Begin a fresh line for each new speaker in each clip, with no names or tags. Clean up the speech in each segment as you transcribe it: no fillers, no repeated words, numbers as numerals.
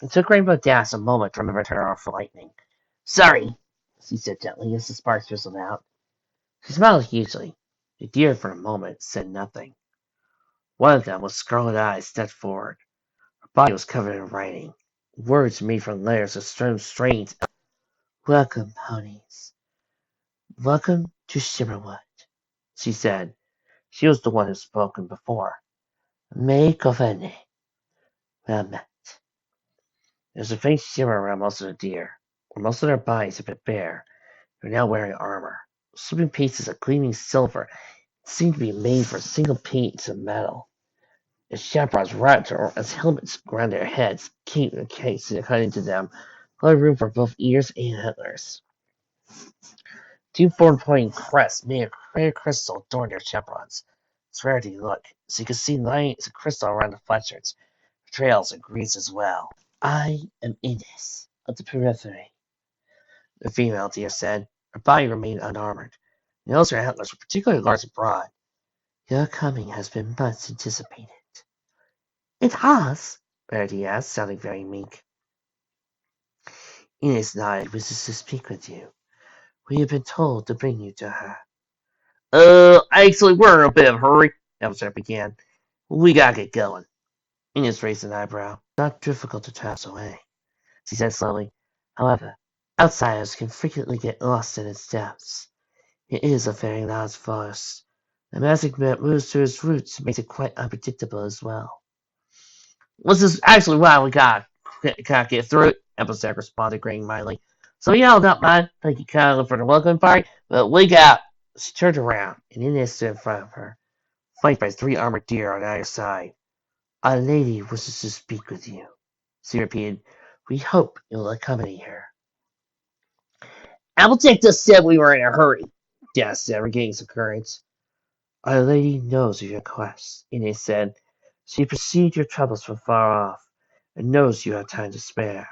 It took Rainbow Dash a moment to remember to turn off the lightning. Sorry, she said gently as the sparks fizzled out. She smiled hugely. The deer for a moment said nothing. One of them, with scarlet eyes, stepped forward. Her body was covered in writing. Words made from layers of strange. Welcome, ponies. Welcome to Shimmerwood, she said. She was the one who had spoken before. May Govene. Well met. There was a faint shimmer around most of the deer, where most of their bodies had been bare. They were now wearing armor. Slipping pieces of gleaming silver seemed to be made for single piece of metal. The chaperons wrapped as helmets around their heads, keeping the case cut into them, allowing room for both ears and antlers. Two forward-pointing crests made of clear crystal adorned their chaperons. It's rare to look, so you could see lines of crystal around the fleshers, trails and greaves as well. I am Ines, of the periphery, the female deer said. Her body remained unarmored. The nose and antlers were particularly large and broad. Your coming has been much anticipated. It has? Verity asked, sounding very meek. Ines nodded, wishes to speak with you. We have been told to bring you to her. Actually, we're in a bit of a hurry, Applejack began. We gotta get going. Ines raised an eyebrow. Not difficult to pass away, she said slowly. However, outsiders can frequently get lost in its depths. It is a very large forest. The magic that moves to its roots makes it quite unpredictable as well. This is actually why we can't get through it, Applejack responded, grinning mildly. So y'all don't mind. Thank you kindly for the welcome party, but we got. She turned around, and Ines stood in front of her, flanked by three armored deer on either side. Our lady wishes to speak with you, she repeated. We hope you'll accompany her. Applejack just said we were in a hurry, Jas said, regaining some courage. Our lady knows of your quest, Ines said. She perceived your troubles from far off, and knows you have time to spare.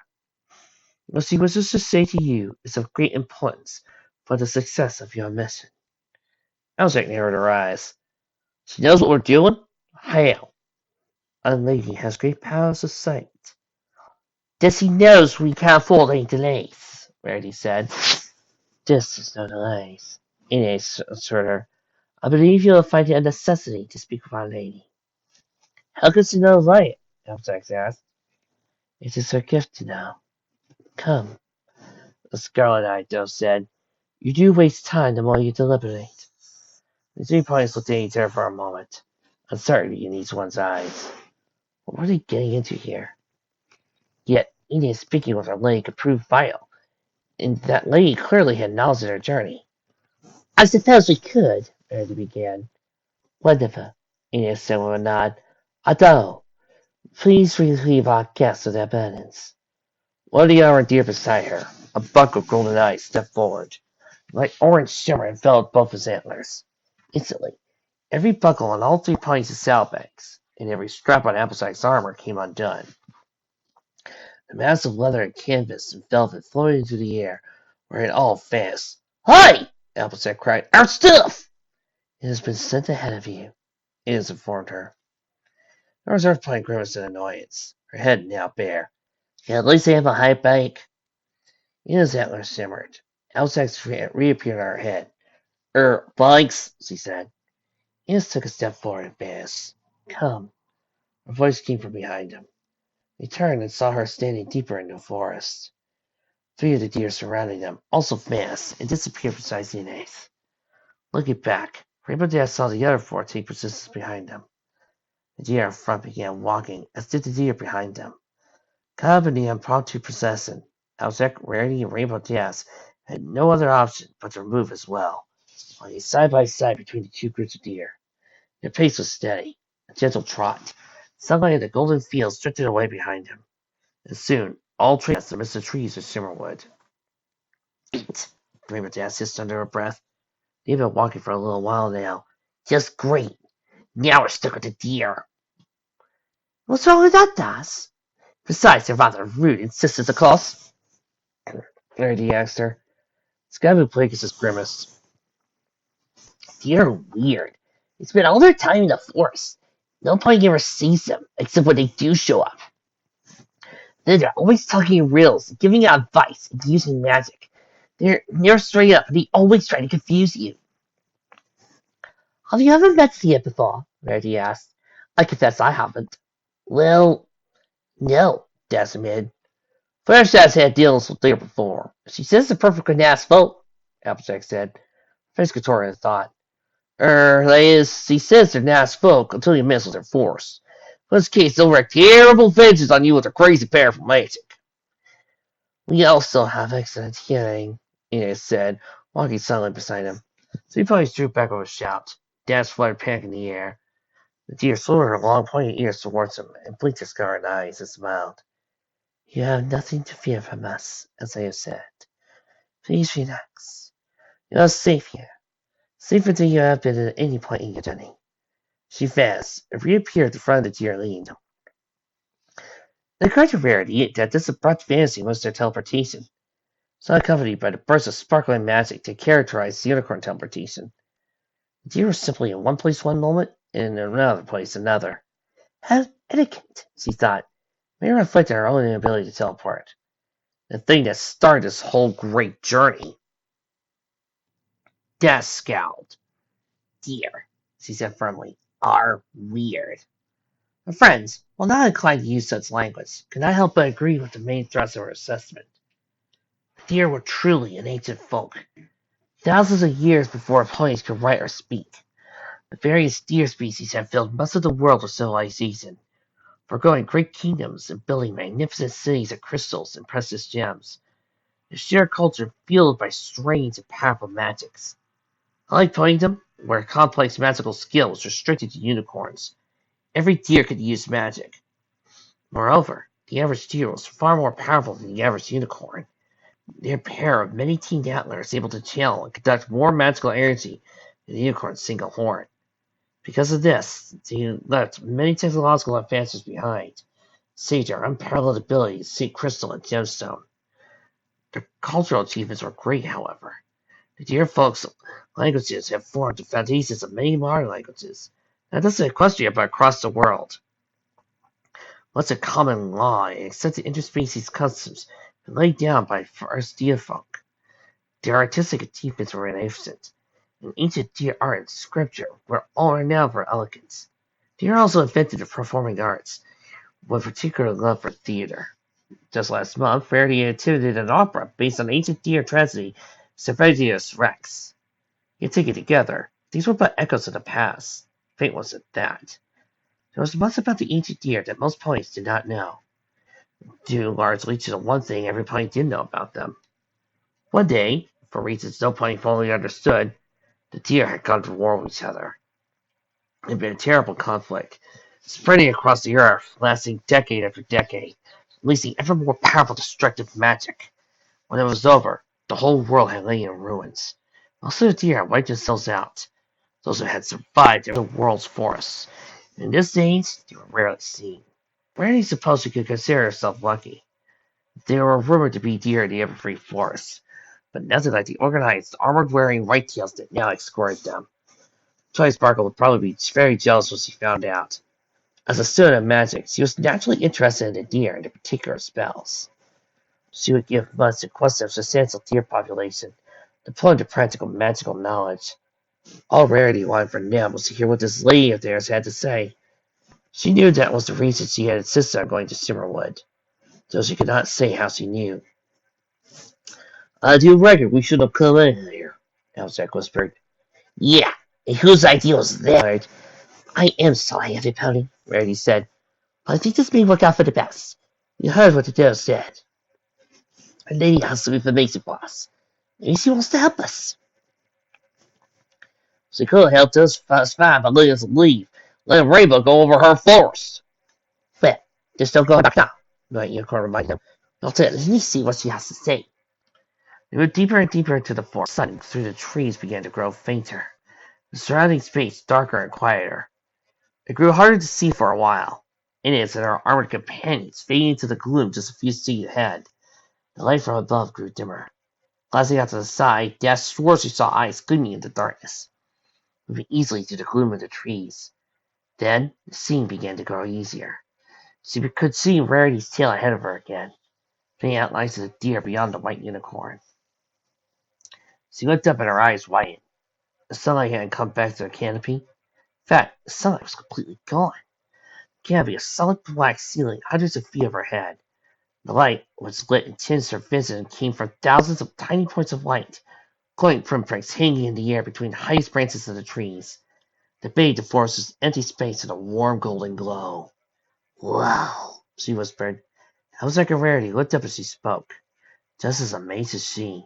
What she wishes to say to you is of great importance for the success of your mission. Applejack narrowed her eyes. She knows what we're doing? How? Our lady has great powers of sight. Then she knows we can't afford any delays, Rarity said. This is no delays, Ines assured her. I believe you will find it a necessity to speak with our lady. How can she know right? Applejack asked. It is her gift to know. Come, the scarlet-eyed dove said. You do waste time the more you deliberate. The three ponies looked at each other for a moment, uncertainty in each one's eyes. What were they getting into here? Yet, Ines speaking with her lady could prove vital, and that lady clearly had knowledge of their journey. I suppose we could, Verity began. Wonderful, Ines said with a nod. Although, please relieve our guests of their burdens. One of the armored deer beside her, a buck with golden eyes, stepped forward. Like orange shimmer enveloped both his antlers. Instantly, every buckle on all three ponies' saddlebags, and every strap on Applejack's armor came undone. The mass of leather and canvas and velvet floated into the air, where it all fast. Hi! Applejack cried. Our stuff! It has been sent ahead of you, Ines informed her. The reserve pony grimaced in annoyance, her head now bare. Can at least have a high bank? Ina's antlers shimmered. Applejack's reappeared on her head. Blanks, she said. Ines took a step forward and advanced. Come. Her voice came from behind him. He turned and saw her standing deeper into the forest. Three of the deer surrounding them also advanced and disappeared beside Ines. Looking back, Rainbow Dash saw the other four take positions behind them. The deer in front began walking, as did the deer behind them. Caught up in the impromptu procession, Applejack, Rarity, and Rainbow Dash had no other option but to move as well, walking side by side between the two groups of deer. Their pace was steady, a gentle trot. Sunlight in the golden fields drifted away behind him, and soon all trails amidst the trees of Shimmerwood. Eat, Rainbow Dash hissed under her breath. They've been walking for a little while now. Just great. Now we're stuck with the deer. What's wrong with that, Dash? Besides, they're rather rude, insisted the cost. Rarity asked her. Scabu Plagueis grimaced. Deer are weird. They spend all their time in the forest. No point ever sees them, except when they do show up. They're always talking in riddles, giving out advice, and using magic. They're straight up, and they always try to confuse you. Have you ever met Thea before? Rarity asked. I confess I haven't. Well, no, Des admitted. Flash has had dealings with Thea before. She says the perfectly nice folk, Applejack said. Piscatorian thought. That is, he says they're nice folk until you mess with their force. In this case, they'll wreak terrible vengeance on you with their crazy powerful magic. We also have excellent hearing, Inez said, walking silently beside him. So he probably drew back with a shout. Dash fluttered panic in the air. The deer slowed her long, pointed ears towards him and blinked her scarred eyes and smiled. You have nothing to fear from us, as I have said. Please relax. You are safe here. Safer than you have been at any point in your journey. She advanced and reappeared at the front of the deer lead. The greater rarity that this abrupt fantasy was their teleportation, so accompanied by the burst of sparkling magic that characterized the unicorn teleportation. The deer was simply in one place one moment, and in another place another. How elegant, she thought, may reflect on her own inability to teleport. The thing that started this whole great journey. Death scowled. Deer, she said firmly, are weird. My friends, while not inclined to use such language, could not help but agree with the main thrust of her assessment. The deer were truly an ancient folk, thousands of years before ponies could write or speak. The various deer species have filled much of the world with civilization, foregoing great kingdoms and building magnificent cities of crystals and precious gems. A shared culture fueled by strange and powerful magics. Unlike ponydom, where complex magical skill was restricted to unicorns, every deer could use magic. Moreover, the average deer was far more powerful than the average unicorn. Their pair of many teamed antlers able to channel and conduct more magical energy than the unicorn's single horn. Because of this, they left many technological advances behind, save their unparalleled ability to see crystal and gemstone. Their cultural achievements were great, however. The deer folks' languages have formed the foundations of many modern languages, not just in Equestria but across the world. Much of common law and accepted interspecies customs have been laid down by first deer folk. Their artistic achievements were magnificent, and ancient deer art and sculpture were all renowned for elegance. Deer also invented the performing arts, with particular love for theater. Just last month, Verdi attended an opera based on ancient deer tragedy Servegius Rex. You take it together, these were but echoes of the past. Fate was at that. There was much about the ancient deer that most ponies did not know, due largely to the one thing every pony did know about them. One day, for reasons no pony fully understood, the deer had gone to war with each other. It had been a terrible conflict, spreading across the earth, lasting decade after decade, releasing ever more powerful destructive magic. When it was over, the whole world had lain in ruins. Most of the deer had wiped themselves out. Those who had survived the world's forests. In this age, they were rarely seen. Rarely supposed she could consider herself lucky. There were rumored to be deer in the everfree forest, but nothing like the organized, armored-wearing whitetails that now escorted them. Charlie Sparkle would probably be very jealous when she found out. As a student of magic, she was naturally interested in the deer and their particular spells. She would give months to quest a substantial deer population, deploying to practical magical knowledge. All Rarity wanted for now was to hear what this lady of theirs had to say. She knew that was the reason she had insisted on going to Simmerwood, though she could not say how she knew. I do reckon we should have come in here, Alzak whispered. Yeah, and whose idea was that? I am sorry, everybody, Rarity said, but I think this may work out for the best. You heard what the girl said. Our lady has some information for us. Maybe she wants to help us. She could have helped us fine by letting us leave, letting Rainbow go over her forest. Well, just don't go back now, the unicorn reminded him. I'll at least see what she has to say. They moved deeper and deeper into the forest. The sun through the trees began to grow fainter, the surrounding space darker and quieter. It grew harder to see for a while. Inez and her armored companions fading into the gloom just a few feet ahead. The light from above grew dimmer. Glancing out to the side, Dash swore she saw eyes gleaming in the darkness, moving easily through the gloom of the trees. Then, the scene began to grow easier. She could see Rarity's tail ahead of her again, the outlines of the deer beyond the white unicorn. She looked up and her eyes widened. The sunlight hadn't come back to the canopy. In fact, the sunlight was completely gone. The canopy, a solid black ceiling hundreds of feet overhead. The light was lit and tinged her vision and came from thousands of tiny points of light, glowing pinpricks hanging in the air between the highest branches of the trees. They bathed the forest's empty space in a warm golden glow. "Wow," she whispered. Albus and Rarity looked up as she spoke, just as amazed as she.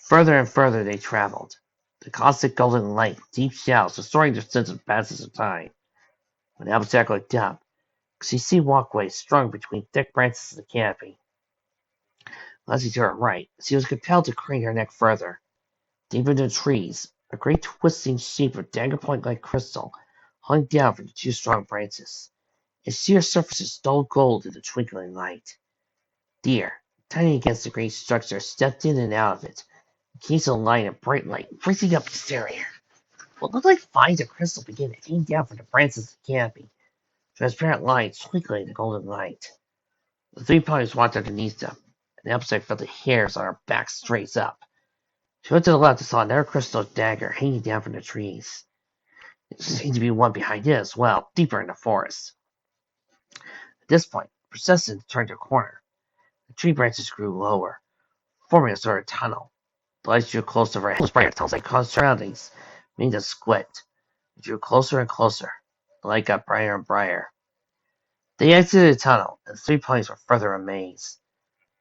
Further and further they traveled, the constant golden light, deep shadows, restoring their sense of passage of time. When Applejack looked up, could she see walkways strung between thick branches of the canopy. Glancing to her right, she was compelled to crane her neck further. Deep into the trees, a great twisting shape of dagger-point-like crystal hung down from the two strong branches. Its sheer surfaces dull gold in the twinkling light. Deer, tiny against the great structure, stepped in and out of it, encased in a line of bright light, breaking up the exterior. What looked like fines of crystal began to hang down from the branches of the canopy, transparent lines twinkling in the golden light. The three ponies walked underneath them, and Applejack felt the hairs on her back raise up. She went to the left and saw another crystal dagger hanging down from the trees. There seemed to be one behind it as well, deeper in the forest. At this point, the procession turned a corner. The tree branches grew lower, forming a sort of tunnel. The lights drew close to her head. It was brighter tunnels like caused surroundings, made them squint. It drew closer and closer. The light got brighter and brighter. They exited the tunnel, and the three ponies were further amazed.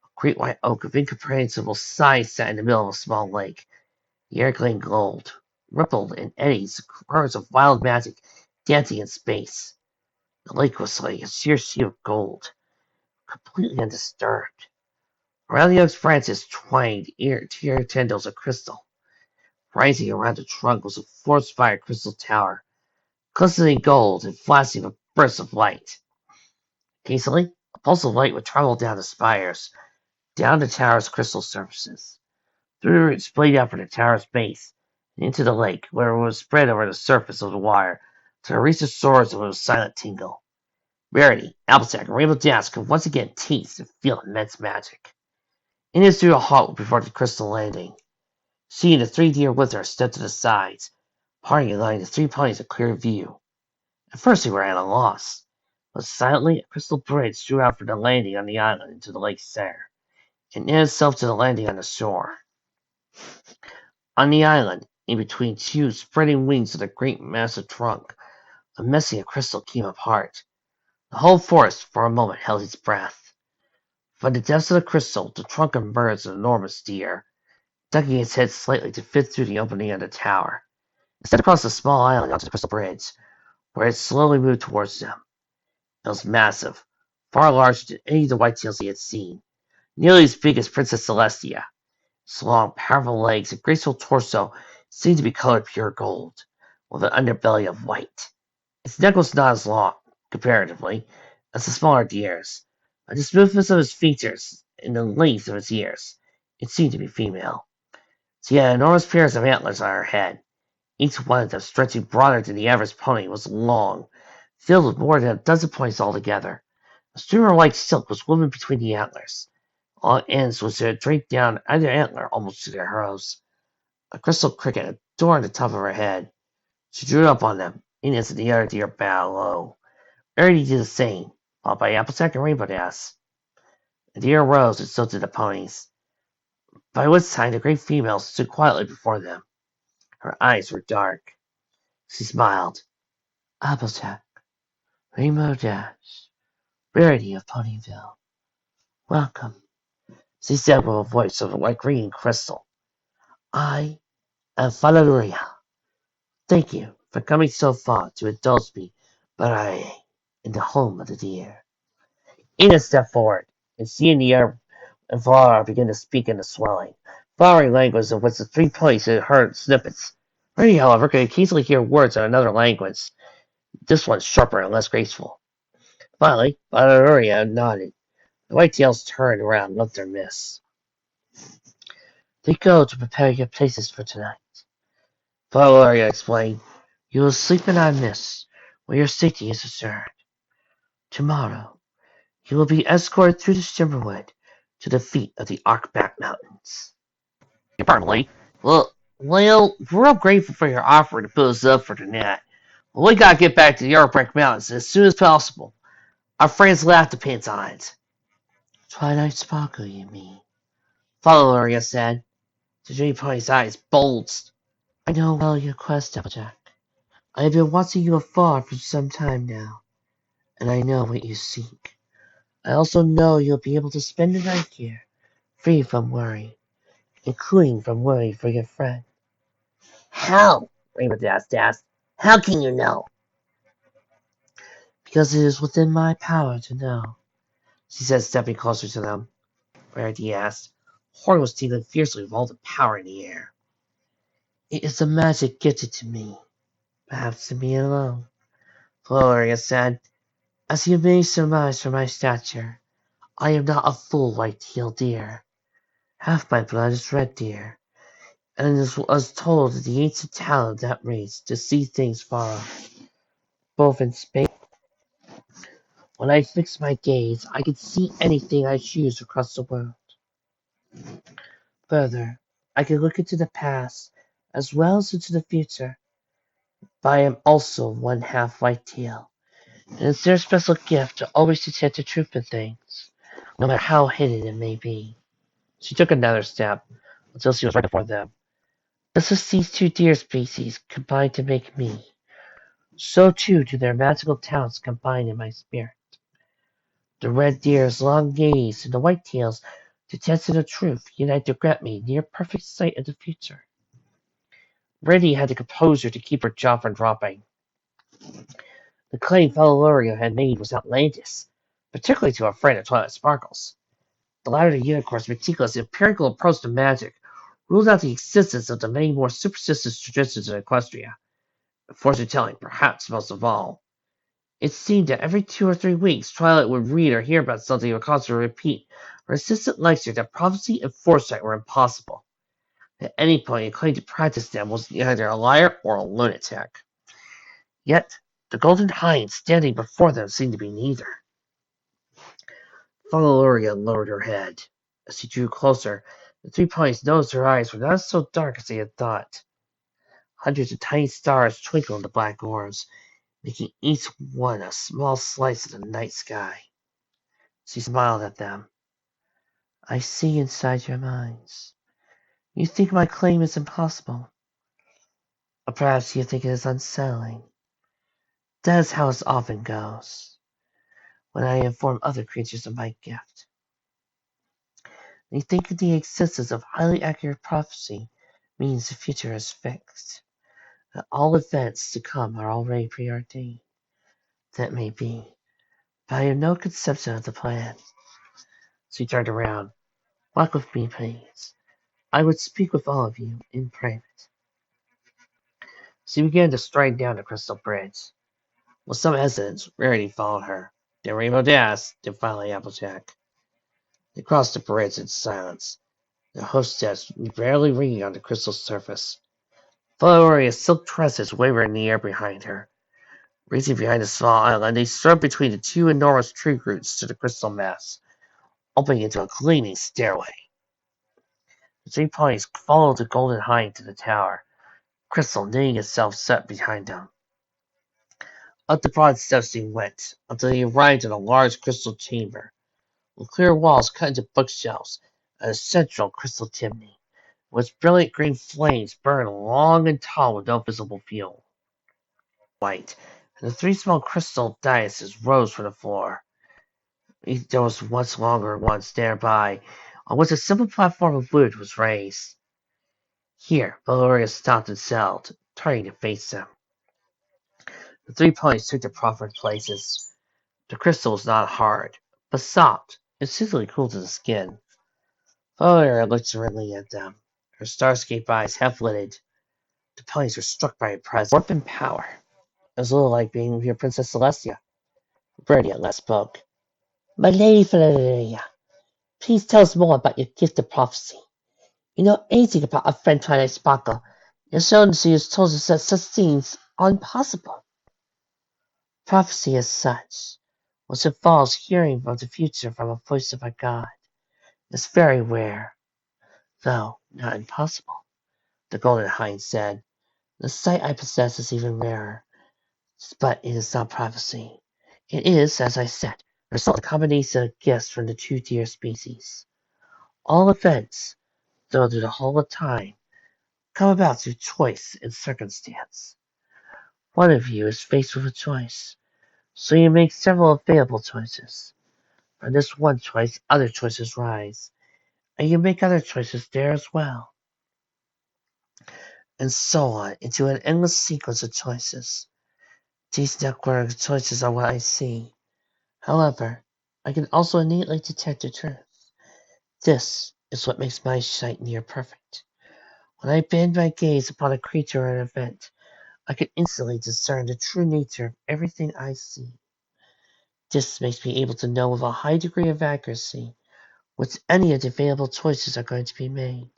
A great white oak of incomprehensible size sat in the middle of a small lake. The air gleamed gold, rippled in eddies, currents of wild magic dancing in space. The lake was like a sheer sea of gold, completely undisturbed. Around the oak's branches twined tier tendrils of crystal. Rising around the trunk was a force-fired crystal tower, glistening gold and flashing with bursts of light. Occasionally, a pulse of light would travel down the spires, down the tower's crystal surfaces, through the roots splayed out from the tower's base, and into the lake, where it was spread over the surface of the water, to reach the source of a silent tingle. Rarity, Applejack, and Rainbow Dash could once again taste and feel immense magic. Indians drew a halt before the crystal landing. She and the three deer with her stepped to the sides, parting and allowing the three ponies a clear view. At first they were at a loss, but silently a crystal bridge drew out from the landing on the island into the lake's center, and knit itself to the landing on the shore. On the island, in between two spreading wings of the great massive trunk, a messy of crystal came apart. The whole forest for a moment held its breath. From the depths of the crystal, the trunk emerged an enormous deer, ducking its head slightly to fit through the opening of the tower. It stepped across the small island onto the crystal bridge, where it slowly moved towards them. It was massive, far larger than any of the whitetails he had seen, nearly as big as Princess Celestia. Its long, powerful legs and graceful torso seemed to be colored pure gold, with an underbelly of white. Its neck was not as long, comparatively, as the smaller deer's, but the smoothness of its features and the length of its ears, it seemed to be female. She had enormous pairs of antlers on her head. Each one of them, stretching broader than the average pony, was long, filled with more than a dozen points altogether. A streamer of white silk was woven between the antlers. Long ends which draped down either antler almost to their hurls. A crystal cricket adorned the top of her head. She drew up on them, and as the other deer bowed low. Rarity did the same, followed by Applejack and Rainbow Dash. The deer rose, and so did the ponies. By which time the great female stood quietly before them. Her eyes were dark. She smiled. "Applejack, Rainbow Dash, Rarity of Ponyville, welcome," she said with a voice of like ringing crystal. "I am Lothorian. Thank you for coming so far to indulge me, but I in the home of the deer." Ina stepped forward, and she and the other and Valar began to speak in the swelling, flowery language of which the three ponies had heard snippets. Rarity, however, could occasionally hear words in another language, this one sharper and less graceful. Finally, Lothorian nodded. The white-tails turned around and left their mists. "They go to prepare your places for tonight," Lothorian explained. "You will sleep in our midst, where your safety is assured. Tomorrow, You will be escorted through the Shimmerwood to the feet of the Arkback Mountains. Probably. Well, we're all grateful for your offer to put us up for tonight. We gotta get back to the Arkback Mountains as soon as possible. Our friends left depends on it. Twilight Sparkle, you mean? Lothorian said. The Dream Pony's eyes bulged. I know well your quest, Applejack. I have been watching you afar for some time now, and I know what you seek. I also know you'll be able to spend the night here, free from worry, including from worry for your friend. How? Rainbow Dash asked. How can you know? Because it is within my power to know, she said, stepping closer to them. Rarity asked. Horn was tingling fiercely with all the power in the air. It is a magic gifted to me, perhaps to me alone, Gloria said. As you may surmise from my stature, I am not a full white-tailed deer. Half my blood is red deer, and it was told of the ancient talent of that race to see things far off, both in space. When I fix my gaze, I can see anything I choose across the world. Further, I can look into the past as well as into the future, but I am also one half white-tail, and it's their special gift to always detect the truth in things, no matter how hidden it may be. She took another step until she was right before them. Just as these two deer species combine to make me, so too do their magical talents combine in my spirit. The red deer's long gaze and the white tail's detecting the truth unite to grant me near perfect sight of the future. Reddy had the composure to keep her jaw from dropping. The claim Lothorian had made was outlandish, particularly to a friend of Twilight Sparkles. The latter unicorn's meticulous empirical approach to magic ruled out the existence of the many more superstitious traditions in Equestria. Fortune telling, perhaps most of all. It seemed that every 2 or 3 weeks Twilight would read or hear about something or cause her to repeat her insistent lecture that prophecy and foresight were impossible. At any point he claimed to practice them was either a liar or a lunatic. Yet the golden hind standing before them seemed to be neither. Valoria lowered her head. As she drew closer, the 3 ponies noticed her eyes were not so dark as they had thought. Hundreds of tiny stars twinkled in the black orbs, making each one a small slice of the night sky. She smiled at them. I see inside your minds. You think my claim is impossible. Or perhaps you think it is unsettling. That is how it often goes when I inform other creatures of my gift. They think the existence of highly accurate prophecy means the future is fixed, that all events to come are already preordained. That may be, but I have no conception of the plan. She turned around. Walk with me, please. I would speak with all of you in private. She began to stride down the crystal bridge. With some hesitance, Rarity followed her. Then Rainbow Dash, then finally Applejack. They crossed the bridge in silence, their hostess barely ringing on the crystal surface. Valoria's silk tresses wavered in the air behind her. Racing behind the small island, they strode between the 2 enormous tree roots to the crystal mass, opening into a gleaming stairway. The 3 ponies followed the golden hind to the tower, crystal knitting itself set behind them. Up the broad steps they went, until they arrived in a large crystal chamber, with clear walls cut into bookshelves, and a central crystal chimney, which brilliant green flames burned long and tall with no visible fuel. White, and the 3 small crystal daises rose from the floor. There was once longer ones nearby, on which a simple platform of wood was raised. Here, Valoria stopped and settled, turning to face them. The 3 ponies took their proffered places. The crystal was not hard, but soft and soothingly cool to the skin. Valeria looked serenely at them, her starscape eyes half-lidded. The ponies were struck by a presence, warmth and power. It was a little like being with your Princess Celestia. Birdie at last spoke. My lady Valeria, please tell us more about your gift of prophecy. You know anything about our friend Twilight Sparkle. Your she has told us that such things are impossible. Prophecy as such, which involves hearing from the future from a voice of a god. It's very rare, though not impossible, the Golden Hind said. The sight I possess is even rarer, but it is not prophecy. It is, as I said, the result of a combination of gifts from the two deer species. All events, though through the whole of time, come about through choice and circumstance. One of you is faced with a choice, so you make several available choices. From this one choice, other choices rise, and you make other choices there as well, and so on into an endless sequence of choices. These network of choices are what I see. However, I can also innately detect the truth. This is what makes my sight near perfect. When I bend my gaze upon a creature or an event, I can instantly discern the true nature of everything I see. This makes me able to know with a high degree of accuracy which any of the available choices are going to be made.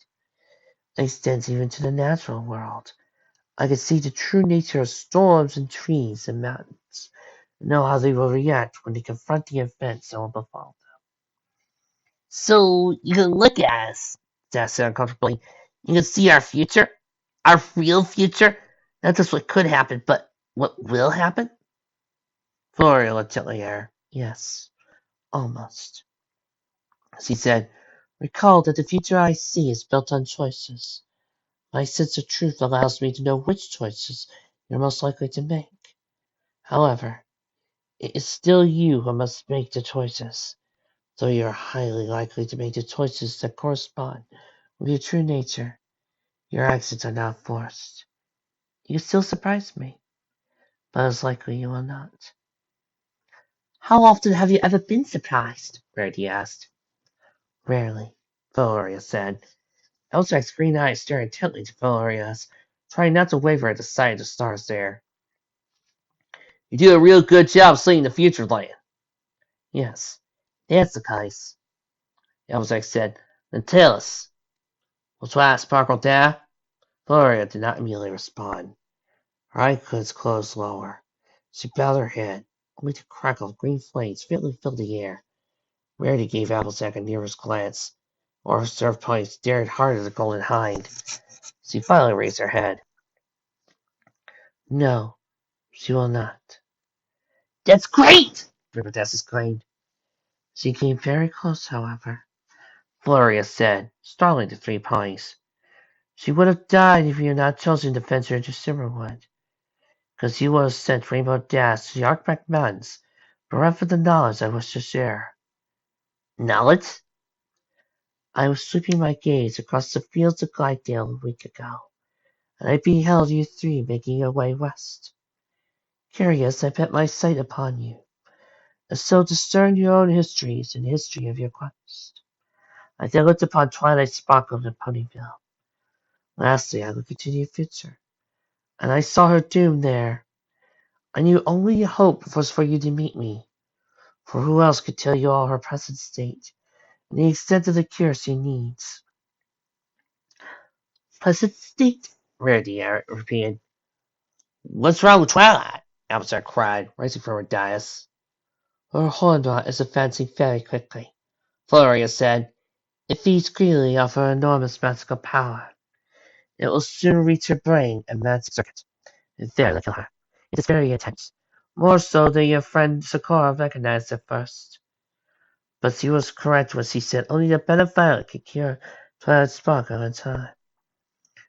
It extends even to the natural world. I can see the true nature of storms and trees and mountains, and know how they will react when they confront the events that will befall them. So you can look at us, Dad said uncomfortably. You can see our future, our real future, not just what could happen, but what will happen? Gloria looked gently at her. Yes, almost. She said, recall that the future I see is built on choices. My sense of truth allows me to know which choices you're most likely to make. However, it is still you who must make the choices, though you are highly likely to make the choices that correspond with your true nature. Your actions are not forced. You still surprise me, but it's likely you will not. How often have you ever been surprised? Rarity asked. Rarely, Valoria said. Elzak's green eyes stared intently to Valoria's, trying not to waver at the sight of the stars there. You do a real good job seeing the future, Lion. Yes, that's the case, Elzak said. Then tell us, what's why sparkled there? Valoria did not immediately respond. Her eyelids closed lower. She bowed her head, only to crackle of green flames faintly filled the air. Rarity gave Applejack a nervous glance, while her served pony stared hard at the Golden Hind. She finally raised her head. No, she will not. That's great! Riverdance exclaimed. She came very close, however, Floria said, startling the three ponies. She would have died if you had not chosen to fence her into Silverwood, because you would have sent Rainbow Dash to the Arkback Mountains, bereft of the knowledge I wish to share. Knowledge? I was sweeping my gaze across the fields of Glidedale a week ago, and I beheld you three making your way west. Curious, I bent my sight upon you, and so discerned your own histories and the history of your quest. I then looked upon Twilight Sparkle in Ponyville. Lastly, I looked into your future, and I saw her doom there. I knew only hope was for you to meet me, for who else could tell you all her present state, and the extent of the cure she needs? Present state? Rarity repeated. What's wrong with Twilight? Applejack cried, rising from her dais. Her hornrot is advancing very quickly, Floria said. It feeds greedily off her enormous magical power. It will soon reach her brain and magic circuit, and there kill her. It is very intense, more so than your friend Sakura recognized at first. But she was correct when she said only the better violet can cure Twilight Sparkle in time.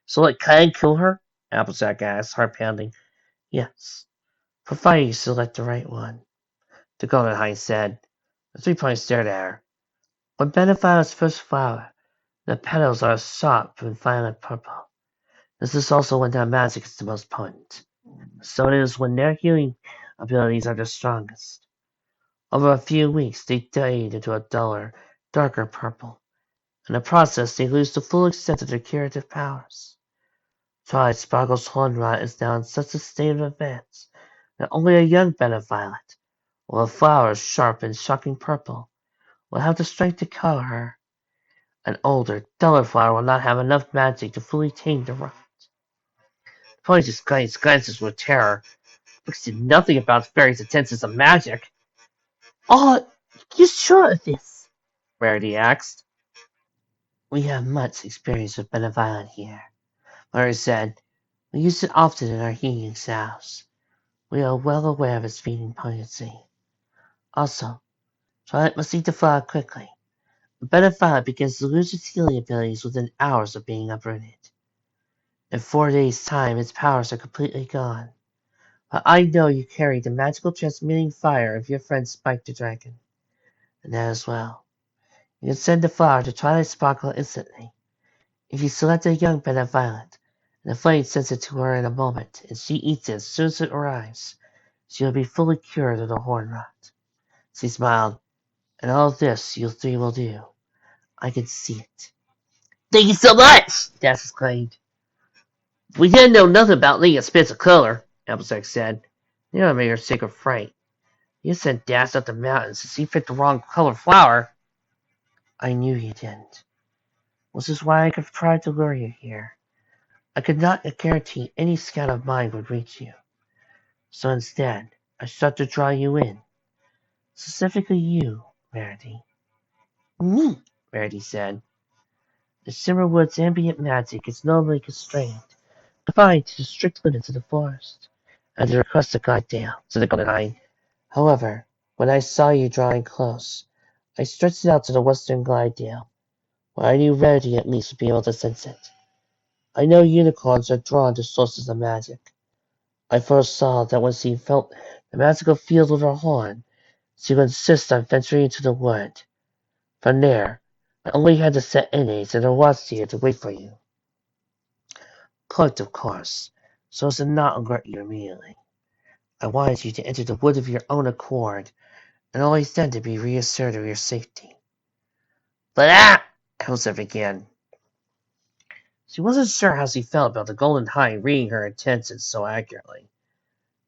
So it can kill her? Applejack asked, heart pounding. Yes, provided you select the right one, the Golden Hind said. The 3 points stared at her. When Beneviolet's first flower, the petals are soft and violet purple. This is also when their magic is the most potent. So it is when their healing abilities are the strongest. Over a few weeks, they fade into a duller, darker purple. In the process, they lose the full extent of their curative powers. Twilight Sparkle's hornrot is now in such a state of advance that only a young Beneviolet, with a flower sharp and shocking purple, will have the strength to color her. An older, duller flower will not have enough magic to fully tame the rot. The pony disguised glances with terror, but said nothing about the fairy's intenses of magic. Oh, you sure of this? Rarity asked. We have much experience with benevolent here, Larry said. We use it often in our healing salves. We are well aware of its feeding potency. Also, Twilight must eat the flower quickly. A benevolent begins to lose its healing abilities within hours of being uprooted. In 4 days' time, its powers are completely gone. But I know you carry the magical transmitting fire of your friend Spike the Dragon, and that as well. You can send the flower to Twilight Sparkle instantly. If you select a young bed of violet, and the flame sends it to her in a moment, and she eats it as soon as it arrives, she will be fully cured of the horn rot. She smiled. And all this you three will do. I can see it. Thank you so much! Das exclaimed. We didn't know nothing about Leah's spits of color, Applejack said. You know, made her sick of fright. You sent Das up the mountains to see if he picked the wrong colored flower. I knew you didn't. Which is why I could try to lure you here. I could not guarantee any scout of mine would reach you. So instead, I sought to draw you in. Specifically you, Rarity. Me, Rarity said. The Simmerwood's ambient magic is normally confined to the strict limits of the forest, at the request of Goddale, said the Golden Hind. However, when I saw you drawing close, I stretched it out to the western Glidedale, where I knew Rarity at least would be able to sense it. I know unicorns are drawn to sources of magic. I foresaw that when she felt the magical field with her horn, she would insist on venturing into the wood. From there, I only had to set innings and watch here to wait for you. Cloaked, of course, so as to not alert you immediately. I wanted you to enter the wood of your own accord, and only then to be reassured of your safety. But Elsa began. She wasn't sure how she felt about the Golden Hind reading her intentions so accurately.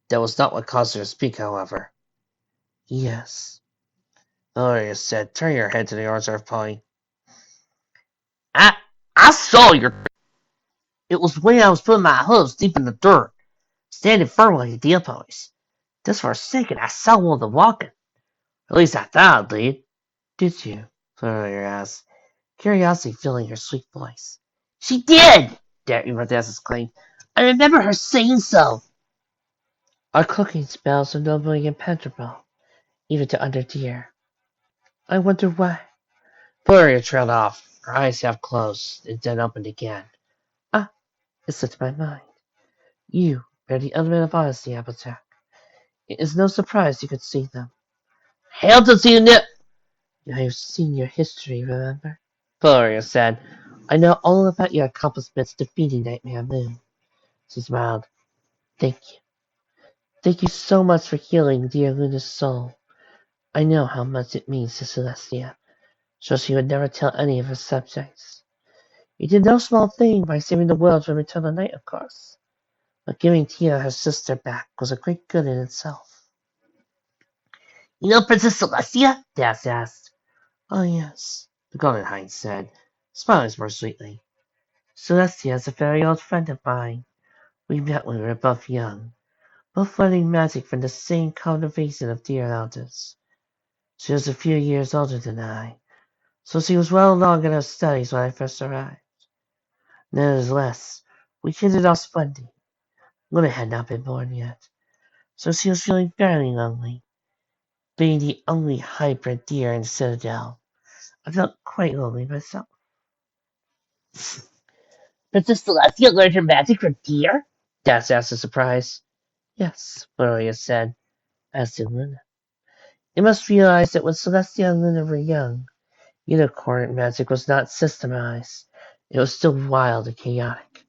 That was not what caused her to speak, however. Yes, Valeria said, turning her head to the Orzarth pony. I saw your... It was when I was putting my hooves deep in the dirt, standing firm like a deer ponies. Just for a second I saw one of them walking. At least I thought I did. Did you? Valeria asked, curiosity filling her sweet voice. She did! Martez exclaimed. I remember her saying so. Our cooking spells are normally impenetrable, even to under deer. I wonder why. Valeria trailed off, her eyes half closed, and then opened again. It slipped my mind. You bear the element of honesty, Applejack. It is no surprise you could see them. Hail to see you, I have seen your history, remember? Valeria said. I know all about your accomplishments defeating Nightmare Moon. She smiled. Thank you. Thank you so much for healing dear Luna's soul. I know how much it means to Celestia, so she would never tell any of her subjects. You did no small thing by saving the world from eternal night, of course. But giving Tia her sister back was a great good in itself. You know Princess Celestia? Das asked. Oh, yes, the Golden Hind said, smiling more sweetly. Celestia is a very old friend of mine. We met when we were both young, both learning magic from the same congregation of dear elders. She was a few years older than I, so she was well along in her studies when I first arrived. Nevertheless, we hit it off splendid. Luna had not been born yet, so she was feeling very lonely. Being the only hybrid deer in the Citadel, I felt quite lonely myself. Princess Celestia learned her magic from deer? Das asked in surprise. Yes, Valeria said, as did Luna. You must realize that when Celestia and Luna were young, unicorn magic was not systemized. It was still wild and chaotic.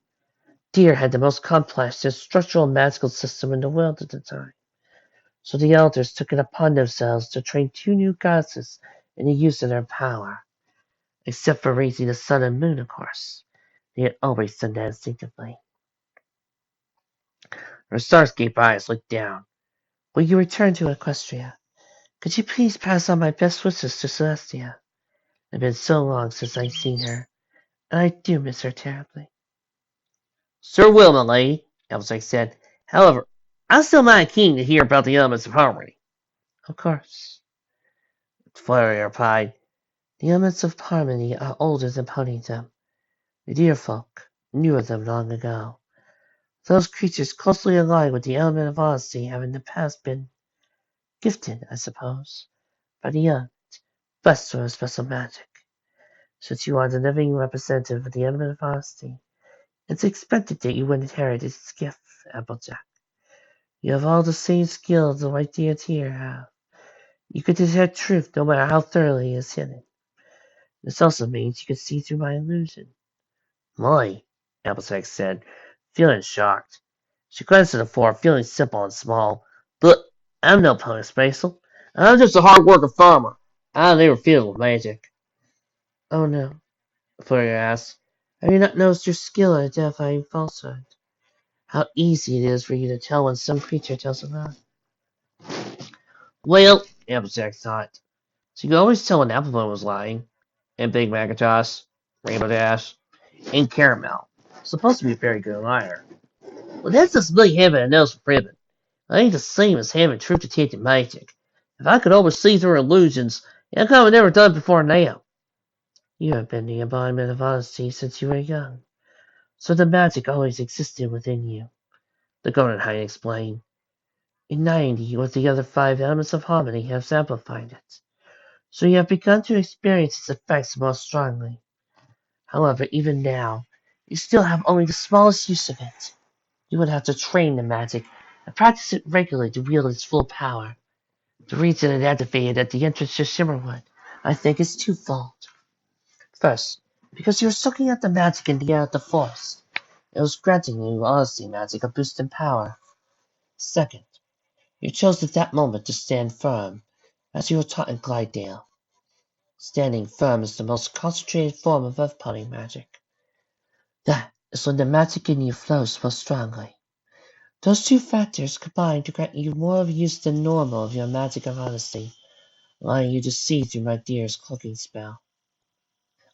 Deer had the most complex and structural magical system in the world at the time. So the elders took it upon themselves to train two new goddesses in the use of their power. Except for raising the sun and moon, of course. They had always done that instinctively. Her Starscape eyes looked down. When you return to Equestria, could you please pass on my best wishes to Celestia? It's been so long since I've seen her, and I do miss her terribly. Sir will, my lady, Elvick said. However, I'm still mighty keen to hear about the elements of harmony. Of course. Flurry replied. The elements of harmony are older than them. The deer folk knew of them long ago. Those creatures closely aligned with the element of honesty have in the past been gifted, I suppose, by the young, blessed with special magic. Since you are the living representative of the element of honesty, it's expected that you would inherit its gift, Applejack. You have all the same skills the white deer have. You can detect truth no matter how thoroughly it is hidden. This also means you can see through my illusion. My, Applejack said, feeling shocked. She glanced at the floor, feeling simple and small. But I'm no pony special. I'm just a hard-working farmer. I never feel with magic. Oh no, Flurry asked. Have you not noticed your skill at identifying falsehood? How easy it is for you to tell when some creature tells a lie. Well, Applejack thought, so you could always tell when Applebone was lying. And Big Macintosh, Rainbow Dash, and Caramel. Supposed to be a very good liar. Well, that's just me having a nose for ribbon. I ain't the same as having truth detected magic. If I could always see through illusions, how come I've never done it before now? You have been the embodiment of honesty since you were young, so the magic always existed within you, the Golden Hind explained. Uniting you with the other 5 elements of harmony has amplified it, so you have begun to experience its effects more strongly. However, even now, you still have only the smallest use of it. You would have to train the magic and practice it regularly to wield its full power. The reason it activated at the entrance to Shimmerwood, I think, is twofold. First, because you were soaking up the magic in the air of the forest. It was granting you honesty magic a boost in power. Second, you chose at that moment to stand firm, as you were taught in Glidedale. Standing firm is the most concentrated form of earth-putting magic. That is when the magic in you flows most strongly. Those two factors combine to grant you more of use than normal of your magic of honesty, allowing you to see through my dear's cloaking spell.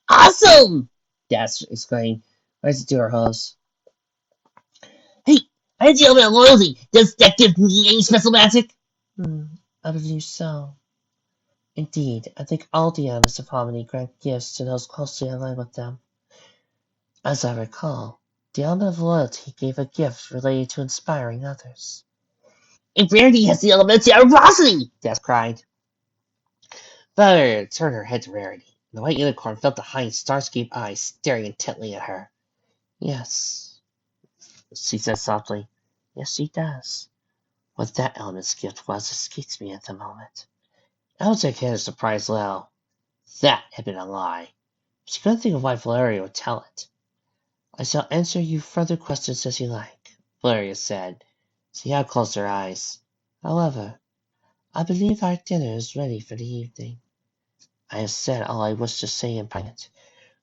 Awesome! Dash exclaimed, rising to her host. Hey, I had you about loyalty. Does that give me any special magic? I believe so. Indeed, I think all the elements of harmony grant gifts to those closely aligned with them. As I recall, the element of loyalty gave a gift related to inspiring others. And Rarity has the element of generosity! Death cried. Valeria turned her head to Rarity, and the white unicorn felt the hind's starscape eyes staring intently at her. Yes, she said softly. Yes, she does. What that element's gift was escapes me at the moment. Alec had a surprised laugh. That had been a lie. She couldn't think of why Valeria would tell it. I shall answer you further questions as you like, Valeria said. She had closed her eyes. However, I believe our dinner is ready for the evening. I have said all I wish to say in private,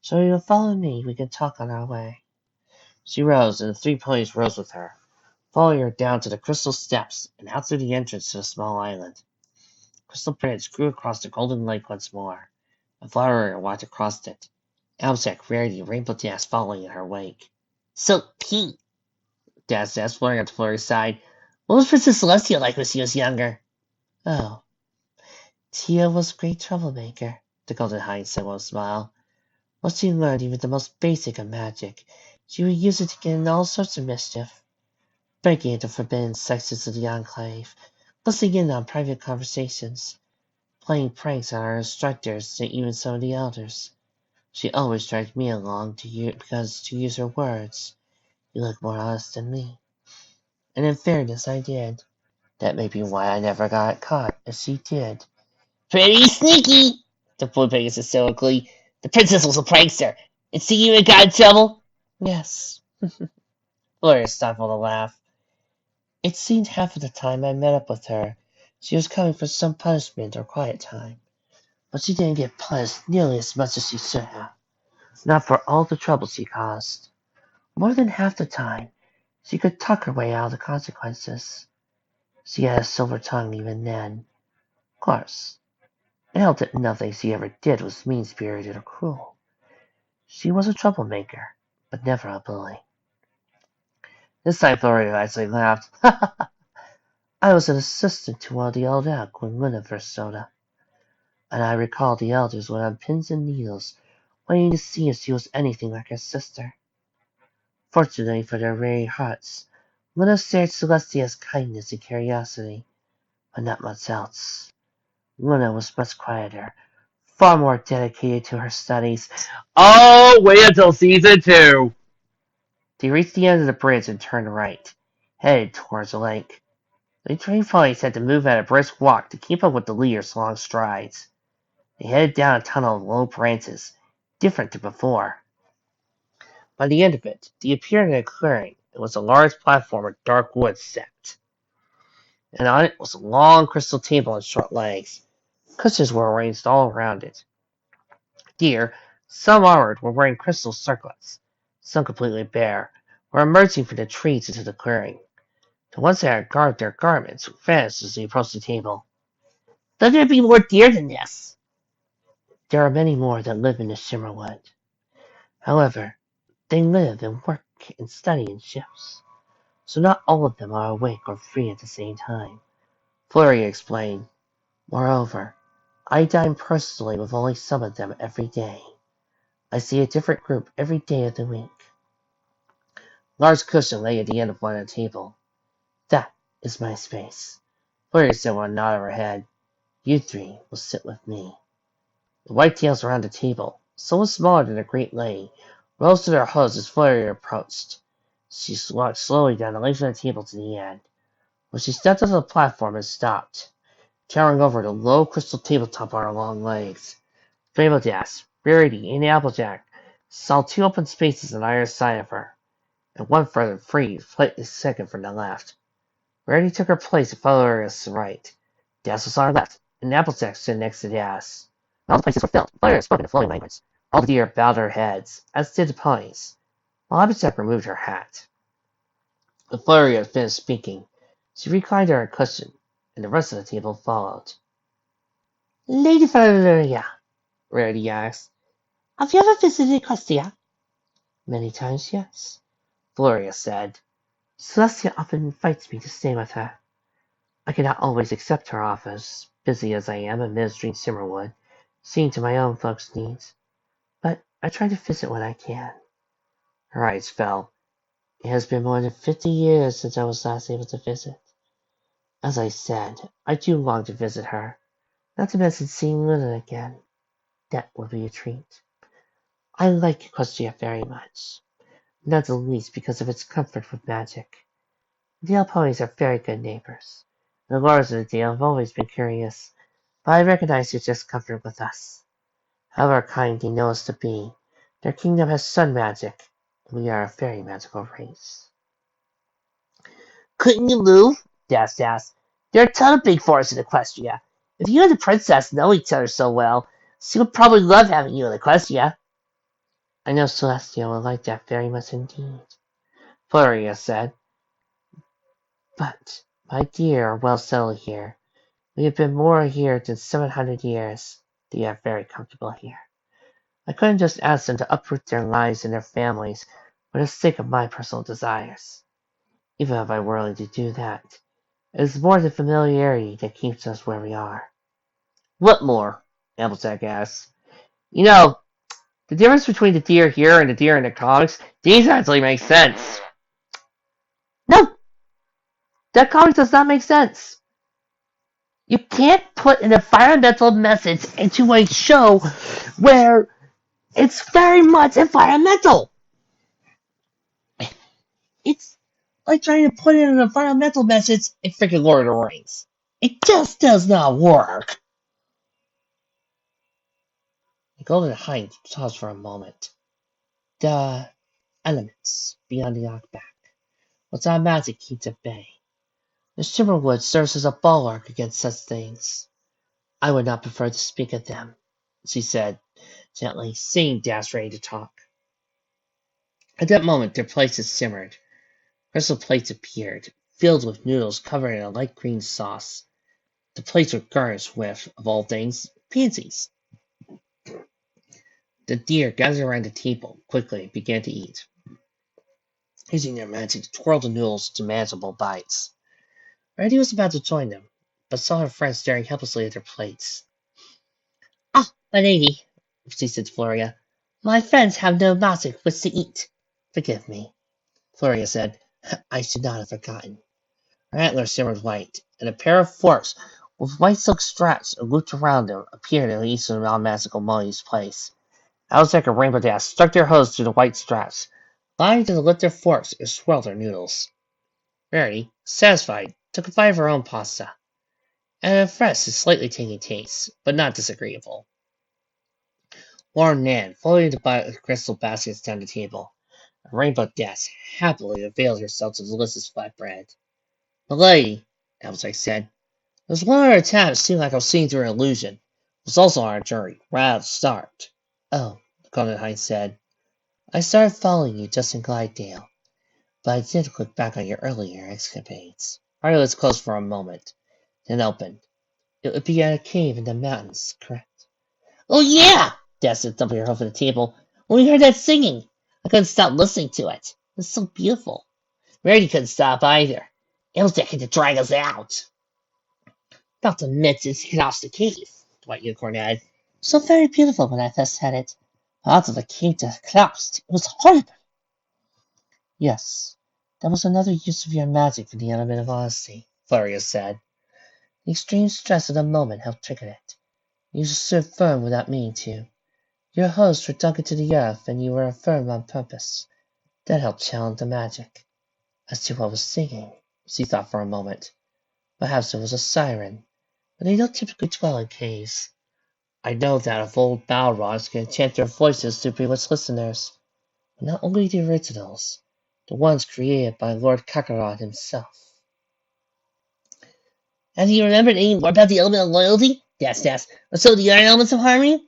so if you'll follow me, we can talk on our way. She rose, and the 3 ponies rose with her, following her down to the crystal steps and out through the entrance to the small island. Crystal bridge grew across the golden lake once more. A flower walked across it. Elmsack, Rarity, and Rainbow Dash following in her wake. So, Pete, Dash asked, flying up to Flurry's side, what was Princess Celestia like when she was younger? Oh, Tia was a great troublemaker, the Golden Hind said with a smile. Once she learned even the most basic of magic, she would use it to get in all sorts of mischief, breaking into forbidden sections of the Enclave, listening in on private conversations, playing pranks on our instructors and even some of the elders. She always dragged me along because, to use her words, you look more honest than me. And in fairness, I did. That may be why I never got caught, as she did. Pretty sneaky, the boy Pegasus stoically. The princess was a prankster, and see you got in trouble? Yes. Gloria stifled a laugh. It seemed half of the time I met up with her, she was coming for some punishment or quiet time. But she didn't get punished nearly as much as she should have. Not for all the trouble she caused. More than half the time, she could talk her way out of the consequences. She had a silver tongue even then. Of course, it helped that nothing she ever did was mean-spirited or cruel. She was a troublemaker, but never a bully. This time Gloria actually laughed. I was an assistant to one of the old elk when Luna first showed up. and I recall the elders would on pins and needles, waiting to see if she was anything like her sister. Fortunately for their weary hearts, Luna shared Celestia's kindness and curiosity, but not much else. Luna was much quieter, far more dedicated to her studies. Oh, wait until season 2! They reached the end of the bridge and turned right, headed towards the lake. The train ponies had to move at a brisk walk to keep up with the leader's long strides. They headed down a tunnel of low branches, different to before. By the end of it, they appeared in a clearing. It was a large platform with dark wood set, and on it was a long crystal table and short legs. Cushions were arranged all around it. Deer, some armored, were wearing crystal circlets. Some completely bare, were emerging from the trees into the clearing. The ones that had guarded their garments vanished as they approached the table. There could be more deer than this. There are many more that live in the Shimmerwood. However, they live and work and study in shifts, so not all of them are awake or free at the same time. Flurry explained. Moreover, I dine personally with only some of them every day. I see a different group every day of the week. Large cushion lay at the end of one of the table. That is my space. Flurry said with a nod of her head. You three will sit with me. The white tails around the table, somewhat smaller than a great lady, rose to their hooves as Flurry approached. She walked slowly down the length of the table to the end. When she stepped onto the platform and stopped, towering over the low crystal tabletop on her long legs. Rainbow Dash, Rarity, and Applejack saw two open spaces on either side of her, and one further free, slightly second from the left. Rarity took her place at Flurry's right. Dash was on her left, and Applejack stood next to Dash. All the places were filled. Flurry spoke in a flowing language. All the deer bowed their heads, as did the ponies, while Applejack removed her hat. When Flurry had finished speaking, she reclined on her cushion, and the rest of the table followed. Lady Flurry, Rarity asked, have you ever visited Equestria? Many times, yes, Floria said. Celestia often invites me to stay with her. I cannot always accept her offers, busy as I am administering Simmerwood, seeing to my own folks' needs, but I try to visit when I can. Her eyes fell. It has been more than 50 years since I was last able to visit. As I said, I do long to visit her, not to mention seeing Luna again. That will be a treat. I like Equestria very much, not the least because of its comfort with magic. The Dale ponies are very good neighbors. The lords of the Dale have always been curious, but I recognize your discomfort with us. However kind they know us to be, their kingdom has sun magic, and we are a very magical race. Couldn't you move? Dash asked. There are a ton of big forests in Equestria. If you and the princess know each other so well, she would probably love having you in Equestria. I know Celestia will like that very much indeed, Floria said. But my dear are well settled here. We have been more here than 700 years. They are very comfortable here. I couldn't just ask them to uproot their lives and their families for the sake of my personal desires. Even if I were willing to do that, it is more the familiarity that keeps us where we are. What more? Applejack asked. You know, the difference between the deer here and the deer in the comics, these actually make sense. No, that comic does not make sense. You can't put an environmental message into a show where it's very much environmental. It's like trying to put in an environmental message in freaking Lord of the Rings. It just does not work. The Golden Hind paused for a moment. The elements beyond the Outback. What's our magic keeps at bay. The Shimmerwood serves as a bulwark against such things. I would not prefer to speak of them, she said, gently, seeing Dash ready to talk. At that moment their places simmered. Crystal plates appeared, filled with noodles covered in a light green sauce. The plates were garnished with, of all things, pansies. The deer gathered around the table quickly and began to eat, using their magic to twirl the noodles to manageable bites. Reddy was about to join them, but saw her friends staring helplessly at their plates. My lady, she said to Floria, my friends have no magic which to eat. Forgive me, Floria said. I should not have forgotten. Her antlers shimmered white, and a pair of forks with white silk straps looped around them appeared in each of the magical Molly's place. Alzek and Rainbow Dash stuck their hose through the white straps, lied to lift their forks and swirl their noodles. Rarity, satisfied, took a bite of her own pasta, and impressed his slightly tangy taste, but not disagreeable. Warren Nan folded the crystal baskets down the table, and Rainbow Dash happily availed herself to delicious flatbread. Milady, Alzek said, there's one other time it seemed like I was seeing through an illusion. It was also on our journey, right at the start. Oh, Golden Hind said, I started following you just in Glidedale, but I did look back on your earlier escapades. Our eyelids closed for a moment, then opened. It would be at a cave in the mountains, correct? Oh yeah! Dad said, thumping her over the table. When we heard that singing, I couldn't stop listening to it. It was so beautiful. Rarity couldn't stop either. It was had to drag us out. About the midst to get off the cave, Dwight Unicorn added. So very beautiful when I first had it. Out of the cave to collapsed. It was horrible. Yes, that was another use of your magic for the element of honesty, Floria said. The extreme stress of the moment helped trigger it. You stood firm without meaning to. Your hopes were dug into the earth, and you were firm on purpose. That helped challenge the magic. As to what was singing, she thought for a moment. Perhaps it was a siren, but they don't typically dwell in caves. I know that of old Balrogs can enchant their voices to bewitch listeners, but not only the originals, the ones created by Lord Kakarot himself. Have you remembered any more about the element of loyalty? Or so the other elements of harmony?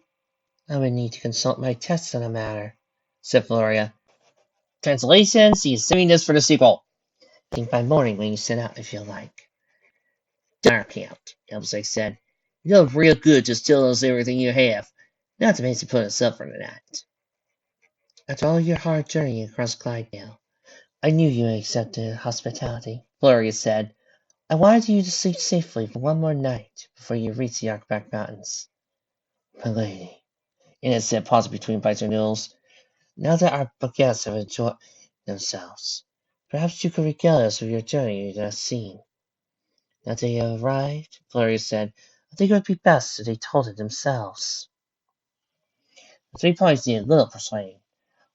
I would need to consult my tests on the matter, said Floria. Translation, see assuming this for the sequel. I think by morning when you set out if you like. Dinner count, Elbsec said. You know real good to still us everything you have. Not to make you put us up for the night. After all your hard journey across Glidedale, I knew you would accept the hospitality, Floria said. I wanted you to sleep safely for one more night before you reach the Arkback Mountains. My lady, Inez said, pausing between bites of noodles, now that our guests have enjoyed themselves, perhaps you could regale us with your journey to that scene. Now that you have arrived, Floria said, I think it would be best if they told it themselves. The 3 ponies needed little persuading.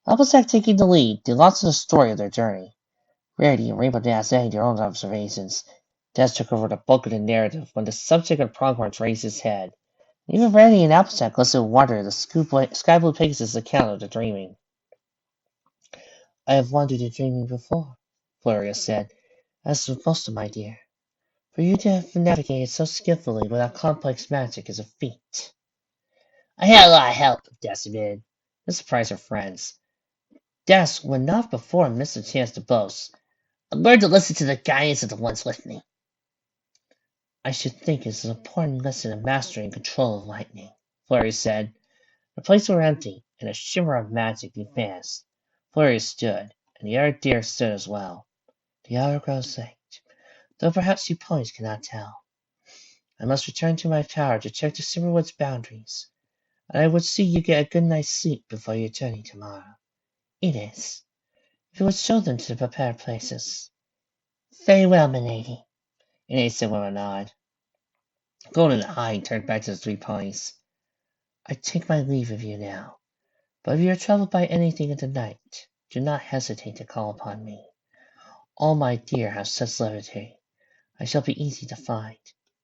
Applesack taking the lead, did lots of the story of their journey. Rarity and Rainbow Dash adding their own observations. Dash took over the bulk of the narrative when the subject of Pronghorns raised his head. Even Rarity and Applejack listened with wonder to the Sky Blue Pegasus' account of the dreaming. I have wandered in dreaming before, Floria said, as with most of my dear. For you to have navigated so skillfully without complex magic is a feat. I had a lot of help, Dash admitted. This surprised her friends. Dash would not before miss a chance to boast. I learned to listen to the guidance of the ones with me. I should think it's an important lesson in mastering control of lightning, Flurry said. The place were empty, and a shimmer of magic advanced. Flurry stood, and the other deer stood as well. The hour grows late, though perhaps you ponies cannot tell. I must return to my tower to check the Silverwood's boundaries, and I would see you get a good night's sleep before your journey tomorrow. Inez, if you would show them to the prepared places. Very well, milady, Inez said with a nod. Golden Hind turned back to the 3 ponies. I take my leave of you now, but if you are troubled by anything in the night, do not hesitate to call upon me. All my deer have such levity. I shall be easy to find.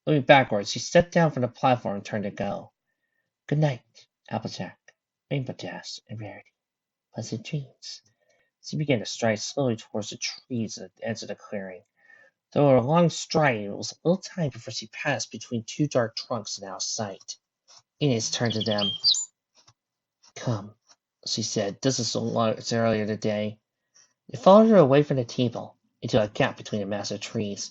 Moving backwards, she stepped down from the platform and turned to go. Good night, Applejack, Rainbow Dash, and Rarity. Pleasant dreams. She began to stride slowly towards the trees at the edge of the clearing. Though her long stride, it was a little time before she passed between 2 dark trunks and out of sight. Inez turned to them. Come, she said, this is so earlier today. They followed her away from the table, into a gap between the massive trees,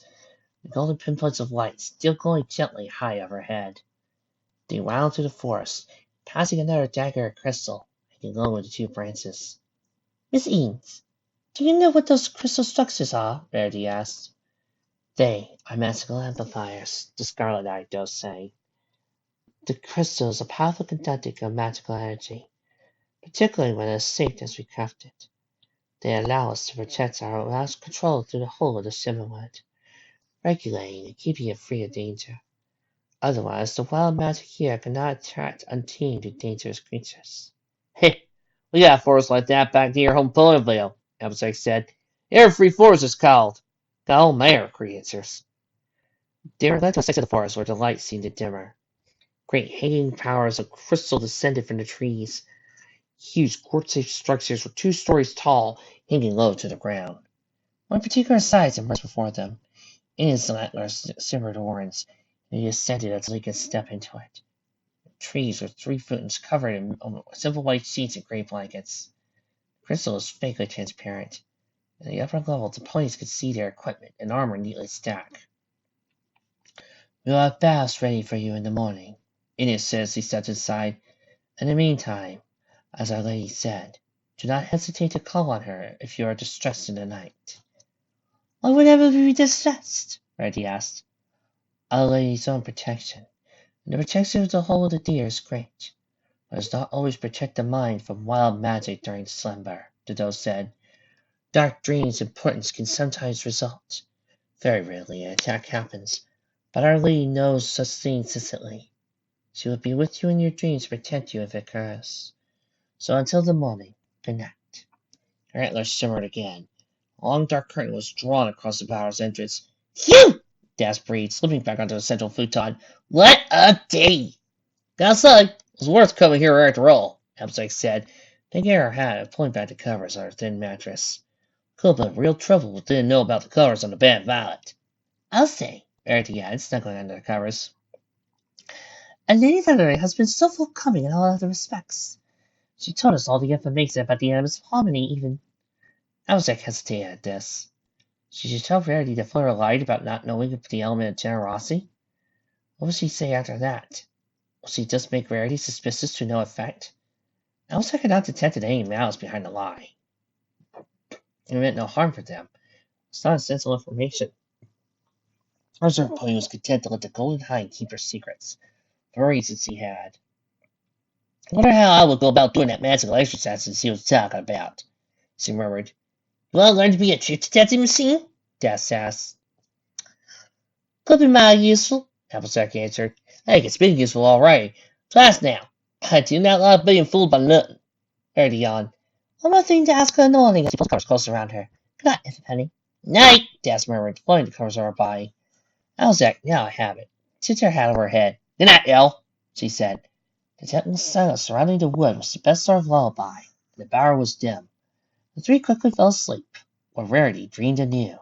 the golden pinpoints of light still glowing gently high overhead. They wound through the forest, passing another dagger of crystal, hanging low in the 2 branches. Miss Eames, do you know what those crystal structures are? Rarity asked. They are magical amplifiers, the scarlet-eyed does say. The crystal is a powerful conductor of magical energy, particularly when it is safe as we craft it. They allow us to protect our last control through the whole of the Shimmerwood, regulating and keeping it free of danger. Otherwise, the wild magic here cannot attract untamed and dangerous creatures. Heh, we got forests like that back near home Ponyville, Abzak said. Air free forest is called. Got all manner of creatures. They were led to a section of the forest where the light seemed to dimmer. Great hanging towers of crystal descended from the trees. Huge quartz-shaped structures were 2 stories tall, hanging low to the ground. One particular size emerged before them. In its antlers simmered horns, and he ascended until he could step into it. The trees were 3 foot and covered in simple white sheets and gray blankets. The crystal was vaguely transparent. At the upper level, the ponies could see their equipment and armor neatly stacked. "We'll have baths ready for you in the morning," Innes said as he stepped inside. "In the meantime, as Our Lady said, do not hesitate to call on her if you are distressed in the night." "Why would ever be distressed?" Rarity asked. "Our Lady's own protection, and the protection of the whole of the deer is great, but does not always protect the mind from wild magic during slumber," the doe said. "Dark dreams and portents can sometimes result. Very rarely an attack happens, but Our Lady knows such things instantly. She will be with you in your dreams to protect you if it occurs. So until the morning, good night." Her antlers shimmered again. A long dark curtain was drawn across the bower's entrance. "Phew!" gasped Breed, slipping back onto the central futon. "What a day!" "Got outside. It was worth coming here after all," Abzak said, taking her hat and pulling back the covers on her thin mattress. "Could have been real trouble if we didn't know about the colors on the bad violet." "I'll say," Rarity added, snuggling under the covers. "And Lady Valerie has been so forthcoming in all other respects. She told us all the information about the elements of harmony, even." Abzak hesitated at this. Should she tell Rarity the fuller light about not knowing of the element of generosity? What would she say after that? Would she just make Rarity suspicious to no effect? Abzak had not detected any malice behind the lie. It meant no harm for them. It's not essential information. Our Reserve Pony was content to let the Golden Hind keep her secrets, for reasons he had. "I wonder how I would go about doing that magical exercise he was talking about," she murmured. "You want to learn to be a trick detecting machine?" Das asked. "Could be mighty useful," Applejack answered. "I think it's been useful all right. Plus now, I do not like being fooled by nothing." Rarity yawned. "One more thing to ask her in the morning," as he pulled the covers close around her. "Good night, Penny." "Night," Das murmured, pulling the covers over her body. Applejack, now I have it, tipped her hat over her head. "Good night, Elle," she said. The gentle silence surrounding the wood was the best sort of lullaby, and the bower was dim. The 3 quickly fell asleep, where Rarity dreamed anew.